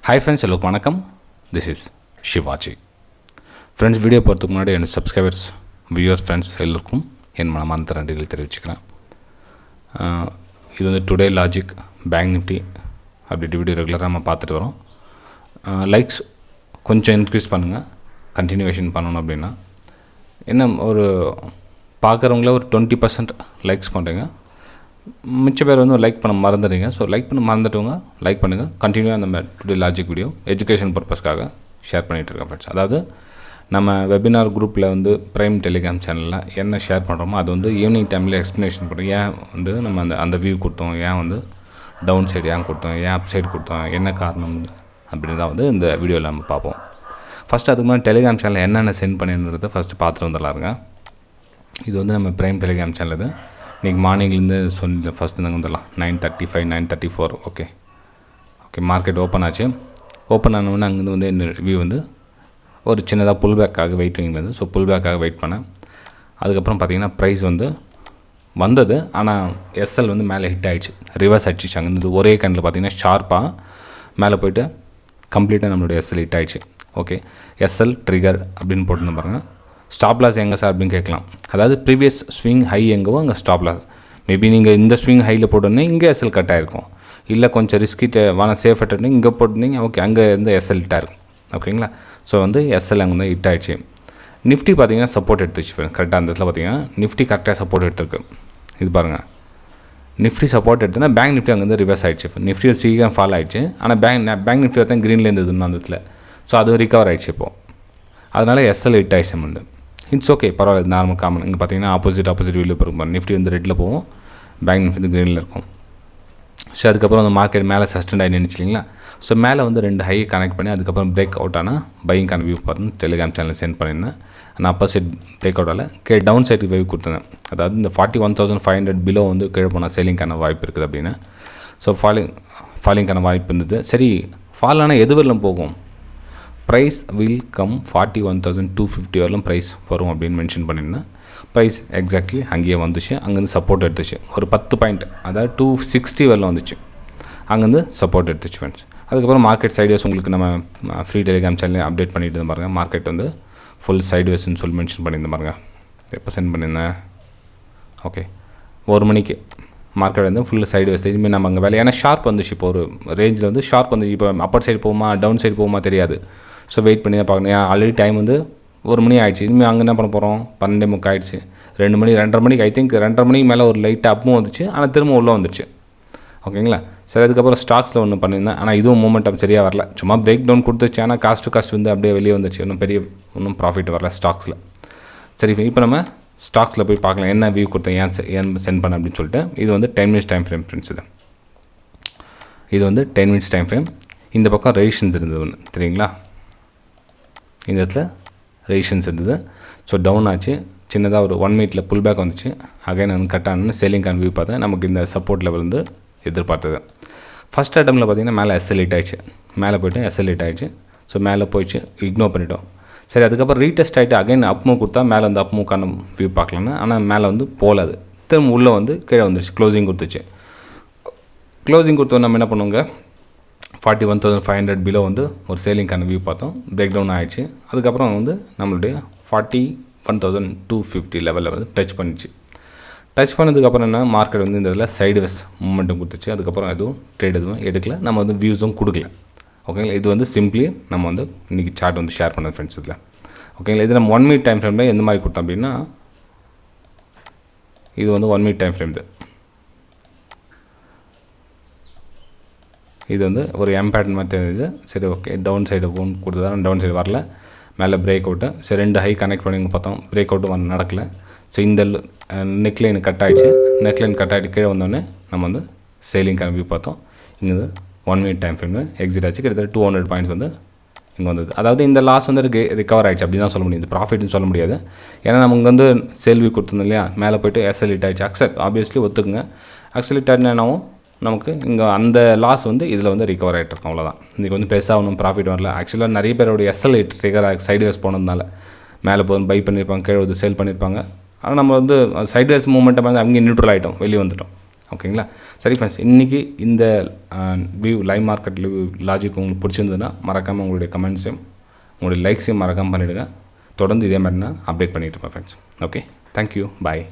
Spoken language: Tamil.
Hi friends, hello, வணக்கம். This is Shivaji. Friends, video போகிறதுக்கு முன்னாடி என்னோட சப்ஸ்கிரைபர்ஸ், வியூவர்ஸ், ஃப்ரெண்ட்ஸ் எல்லோருக்கும் என் மனமார்ந்த நன்றிகள் தெரிவிச்சுக்கிறேன். இது வந்து டுடே லாஜிக் பேங்க் நிஃப்டி அப்படி வீடியோ ரெகுலராக நம்ம பார்த்துட்டு வரோம். லைக்ஸ் கொஞ்சம் இன்க்ரீஸ் பண்ணுங்கள், கண்டினியூவேஷன் பண்ணணும். அப்படின்னா என்ன ஒரு பார்க்குறவங்கள ஒரு 20% லைக்ஸ் பண்ணுறீங்க, மிச்ச பேர் வந்து லைக் பண்ண மறந்துடுறீங்க. ஸோ லைக் பண்ண மறந்துட்டவங்க லைக் பண்ணுங்கள். கண்டினியூவாக நம்ம டுடே லாஜிக் வீடியோ எஜுகேஷன் பர்பஸ்க்காக ஷேர் பண்ணிகிட்ருக்கேன் ஃப்ரெண்ட்ஸ். அதாவது நம்ம வெபினார் குரூப்பில் வந்து ப்ரைம் டெலிகிராம் சேனலில் என்ன ஷேர் பண்ணுறோமோ அது வந்து ஈவினிங் டைமில் எக்ஸ்ப்ளனேஷன் பண்ணுறோம். ஏன் வந்து நம்ம அந்த வியூ கொடுத்தோம், ஏன் வந்து டவுன் சைடு ஏன் கொடுத்தோம், ஏன் அப் சைடு கொடுத்தோம், என்ன காரணம் அப்படின்னு தான் வந்து இந்த வீடியோவில் நம்ம பார்ப்போம். ஃபஸ்ட்டு அதுக்கு முன்னாடி டெலிகிராம் சேனலில் என்னென்ன சென்ட் பண்ணின்றதை ஃபஸ்ட்டு பார்த்துட்டு வந்துடலாருங்க. இது வந்து நம்ம ப்ரைம் டெலிகிராம் சேனல். இது இன்றைக்கி மார்னிங்லேருந்து சொல்லி ஃபஸ்ட்டு நாங்கள் வந்துடலாம் 9:35 9:34 ஓகே மார்க்கெட் ஓப்பன் ஆச்சு. ஓப்பன் ஆனவுடனே அங்கேருந்து வந்து என்ன வியூ வந்து ஒரு சின்னதாக புல் பேக்காக வெயிட்டிங்லேருந்து, ஸோ புல் பேக்காக வெயிட் பண்ணேன். அதுக்கப்புறம் பார்த்திங்கன்னா ப்ரைஸ் வந்து வந்தது, ஆனால் எஸ்எல் வந்து மேலே ஹிட் ஆகிடுச்சு, ரிவர்ஸ் அடிச்சிச்சு. அங்கேருந்து ஒரே கண்ணில் பார்த்திங்கன்னா ஷார்ப்பாக மேலே போய்ட்டு கம்ப்ளீட்டாக நம்மளுடைய எஸ்எல் ஹிட் ஆகிடுச்சு. ஓகே, எஸ்எல் ட்ரிகர் அப்படின்னு போட்டுருந்து பாருங்கள். ஸ்டாப் லாஸ் எங்கே சார் அப்படின்னு கேட்கலாம். அதாவது ப்ரீவியஸ் ஸ்விங் ஹை எங்கேவோ அங்கே ஸ்டாப் லாஸ். மேபி நீங்கள் இந்த ஸ்விங் ஹையில் போட்டோன்னே இங்கே எஸ்எல் கட் ஆகிருக்கும், இல்லை கொஞ்சம் ரிஸ்கிட்ட வாங்க சேஃப் அட்டே இங்கே போட்டுனீங்க, ஓகே அங்கே இருந்து எஸ்எல் ஹிட்டாக இருக்கும். ஓகேங்களா, ஸோ வந்து எஸ்எல் அங்கே வந்து ஹிட் ஆகிடுச்சு. நிஃப்டி பார்த்திங்கன்னா சப்போர்ட் எடுத்துச்சு கரெக்டாக. அந்த இடத்துல பார்த்திங்கன்னா நிஃப்டி கரெக்டாக சப்போர்ட் எடுத்துருக்கு. இது பாருங்கள், நிஃப்டி சப்போர்ட் எடுத்துனா பேங்க் நிஃப்டி அங்கேருந்து ரிவர்ஸ் ஆகிடுச்சு. நிஃப்டி ஒரு சீக்கிரம் ஃபால் ஆகிடுச்சு, ஆனால் பேங்க் நிஃப்டி தான் க்ரீனில் இருந்ததுன்னு அந்த இடத்துல. ஸோ அது ரிகவர் ஆகிடுச்சு இப்போது. அதனால் எஸ்எல் ஹிட் ஆகிடுச்சு. வந்து இட்ஸ் ஓகே, பரவாயில்ல, நார்மல் காமன். இங்கே பார்த்தீங்கன்னா ஆப்போசிட் வீடியோ இருக்கும். நிஃப்டி வந்து ரெட்டில் போகும், பேங்க் நிஃப்டி வந்து க்ரீனில் இருக்கும். ஸோ அதுக்கப்புறம் அந்த மார்க்கெட் மேலே சஸ்டெண்ட் ஆகி நின்றுச்சு இல்லைங்களா. ஸோ மேலே வந்து 2 ஹை கனெக்ட் பண்ணி அதுக்கப்புறம் பிரேக் அவுட் ஆனால் பையிங்கான வியூ பார்த்து டெலிகிராம் சேனலில் சென்ட் பண்ணியிருந்தேன். நான் அப்போ சைட் பிரேக் அவுட் ஆகல, டவுன் சைடுக்கு வேவ் கொடுத்துருந்தேன். அதாவது இந்த 41,500 பிலோ வந்து கீழே போனால் சேலிங்கான வாய்ப்பு இருக்குது அப்படின்னு. ஸோ ஃபாலிங்கான வாய்ப்பு இருந்தது. சரி, ஃபால் ஆனால் எது வரலும் போகும், ப்ரைஸ் வில் கம் 41,250 வரலும் ப்ரைஸ் வரும் அப்படின்னு மென்ஷன் பண்ணியிருந்தேன். ப்ரைஸ் எக்ஸாக்ட்லி அங்கேயே வந்துச்சு. அங்கேருந்து சப்போர்ட் எடுத்துச்சு ஒரு 10 பாயிண்ட், அதாவது 260 வரலும் வந்துச்சு. அங்கேருந்து சப்போர்ட் எடுத்துச்சு ஃப்ரெண்ட்ஸ். அதுக்கப்புறம் மார்க்கெட் சைட்வேஸ் உங்களுக்கு நம்ம ஃப்ரீ டெலிகிராம் சேனல் அப்டேட் பண்ணிட்டு இருந்த பாருங்கள். மார்க்கெட் வந்து ஃபுல் சைட்வேஸ்ன்னு சொல்லி மென்ஷன் பண்ணியிருந்தேன் பாருங்கள். எப்போ சென்ட் பண்ணியிருந்தேன், ஓகே 1 மணிக்கு மார்க்கெட் வந்து ஃபுல் சைட்வேஸ். இதுமாதிரி நம்ம அங்கே வேலை, ஏன்னா ஷார்ப் வந்துச்சு. இப்போ ஒரு ரேஞ்சில் வந்து ஷார்ப் வந்து இப்போ அப்பர் சைடு போகுமா டவுன் சைடு போகுமா தெரியாது. ஸோ வெயிட் பண்ணி தான் பார்க்கணும். ஆல்ரெடி டைம் வந்து 1 மணி ஆகிடுச்சு. இதுமாதிரி அங்கே என்ன பண்ண போகிறோம், 12:30 ஆகிடுச்சு. 2 மணி 2:30 மணிக்கு ஐ திங்க் 2:30 மணிக்கு மேலே ஒரு லைட்டாக அப்பும் வந்துச்சு, ஆனால் திரும்ப உள்ளே வந்துச்சு. ஓகேங்களா. சரி, அதுக்கப்புறம் ஸ்டாக்ஸில் ஒன்று பண்ணியிருந்தேன், ஆனால் இதுவும் மூமெண்டம் சரியாக வரல. சும்மா பிரேக் டவுன் கொடுத்துச்சு, ஆனால் காஸ்ட் வந்து அப்படியே வெளியே வந்துச்சு. ஒன்றும் ப்ராஃபிட் வரல ஸ்டாக்ஸில். சரி, இப்போ நம்ம ஸ்டாக்ஸில் போய் பார்க்கலாம் என்ன வியூ கொடுத்தேன், ஏன் சென்ட் பண்ண அப்படின்னு சொல்லிட்டு. இது வந்து 10 மினிட்ஸ் டைம் ஃப்ரேம் ஃப்ரெண்ட்ஸ். இது வந்து 10 மினிட்ஸ் டைம் ஃப்ரேம். இந்த பக்கம் ரெசிஸ்டன்ஸ் இருந்தது ஒன்று தெரியுங்களா, இந்த இடத்துல ரெசிஸ்டன்ஸ் இருந்தது. ஸோ டவுன் ஆச்சு, சின்னதாக ஒரு 1 மினிட்ல புல் பேக் வந்துச்சு. அகைன் வந்து கட் ஆனு செல்லிங்கான வியூ பார்த்தேன். நமக்கு இந்த சப்போர்ட் லெவல் வந்து எதிர்பார்த்தது. ஃபஸ்ட் அட்டம்ல பார்த்திங்கன்னா மேலே எஸ்எல் ஹிட் ஆகிடுச்சு, மேலே போய்ட்டு எஸ்எல் ஹிட் ஆகிடுச்சு. ஸோ மேலே போயிடுச்சு, இக்னோர் பண்ணிட்டோம். சரி, அதுக்கப்புறம் ரீடெஸ்ட் ஆகிட்டு அகைன் அப் மூவ் கொடுத்தா மேலே வந்து அப் மூவ்க்கான வியூ பார்க்கலான்னு, ஆனால் மேலே வந்து போகலாது, திரும்ப உள்ளே வந்து கீழே வந்துருச்சு. க்ளோசிங் கொடுத்துச்சு. க்ளோசிங் கொடுத்தோம் நம்ம என்ன பண்ணுவோங்க, 41,500 பிலோ வந்து ஒரு சேலிங்கான வியூ பார்த்தோம். பிரேக் டவுன் ஆகிடுச்சு. அதுக்கப்புறம் வந்து நம்மளுடைய 41,250 லெவலில் வந்து டச் பண்ணிச்சு. டச் பண்ணதுக்கப்புறம் என்ன, மார்க்கெட் வந்து இந்த இதில் சைடுவேஸ் மூமெண்ட்டும் கொடுத்துச்சு. அதுக்கப்புறம் எதுவும் ட்ரேட் எதுவும் எடுக்கல, நம்ம வந்து வியூஸும் கொடுக்கல. ஓகேங்களா. இது வந்து சிம்பிளி நம்ம வந்து இன்றைக்கி சார்ட் வந்து ஷேர் பண்ணது ஃப்ரெண்ட்ஸ் இதில். ஓகேங்களா. இது நம்ம 1 மினிட் டைம் ஃப்ரேமில் எந்த மாதிரி கொடுத்தோம் அப்படின்னா, இது வந்து 1 மினிட் டைம் ஃப்ரேம். இது வந்து ஒரு பேட்டர்ன் மாதிரி தெரியுது. சரி, ஓகே, டவுன் சைடு கொடுத்ததான் டவுன் சைடு வரல, மேலே பிரேக் அவுட்டு. சரி, 2 ஹை கனெக்ட் பண்ணி பார்த்தோம், பிரேக் அவுட்டும் நடக்கலை. ஸோ இந்த நெக்லைன் கட் ஆகிடுச்சு. நெக்லைன் கட் ஆகிட்டு கீழே வந்தோடனே நம்ம வந்து சேலிங்கான வியூ பார்த்தோம். இங்கே 1 மினிட் டைம் ஃப்ரேம் எக்ஸிட் ஆச்சு. கிட்டத்தட்ட 200 பாயிண்ட்ஸ் வந்து இங்கே வந்தது. அதாவது இந்த லாஸ் வந்து ரிகவர் ஆகிடுச்சு அப்படி தான் சொல்ல முடியும், இந்த ப்ராஃபிட்னு சொல்ல முடியாது. ஏன்னா நமக்கு வந்து சேல் வியூ கொடுத்துருந்தோம் இல்லையா, மேலே போய்ட்டு எஸ்எல் ஹிட் ஆகிடுச்சு. அக்செப்ட் ஆப்வியஸ்லி ஒத்துக்குங்க. அக்செல் ஹிட் ஆகினாவும் நமக்கு இங்கே அந்த லாஸ் வந்து இதில் வந்து ரிகவர் ஆகிட்டு இருக்கும், அவ்வளோதான். இன்றைக்கி வந்து பெருசாக ஒன்றும் ப்ராஃபிட் வரல. ஆக்சுவலாக நிறைய பேரோட எஸ்எல் ட்ரிகர் சைட்வேஸ் போனதுனால மேலே போய் பை பண்ணியிருப்பாங்க, கீழே வந்து சேல் பண்ணியிருப்பாங்க. ஆனால் நம்ம வந்து சைட்வேஸ் மூவ்மெண்ட்டை வந்து அங்கே நியூட்ரல் ஆகிட்டோம், வெளியே வந்துட்டோம். ஓகேங்களா? சரி ஃப்ரெண்ட்ஸ், இன்றைக்கி இந்த லைவ் மார்க்கெட் லாஜிக் உங்களுக்கு பிடிச்சிருந்ததுன்னா மறக்காமல் உங்களுடைய கமெண்ட்ஸையும் உங்களுடைய லைக்ஸையும் மறக்காமல் பண்ணிவிடுங்க. தொடர்ந்து இதே மாதிரி நான் அப்டேட் பண்ணிகிட்டு இருப்பேன் ஃப்ரெண்ட்ஸ். ஓகே, தேங்க்யூ, பாய்.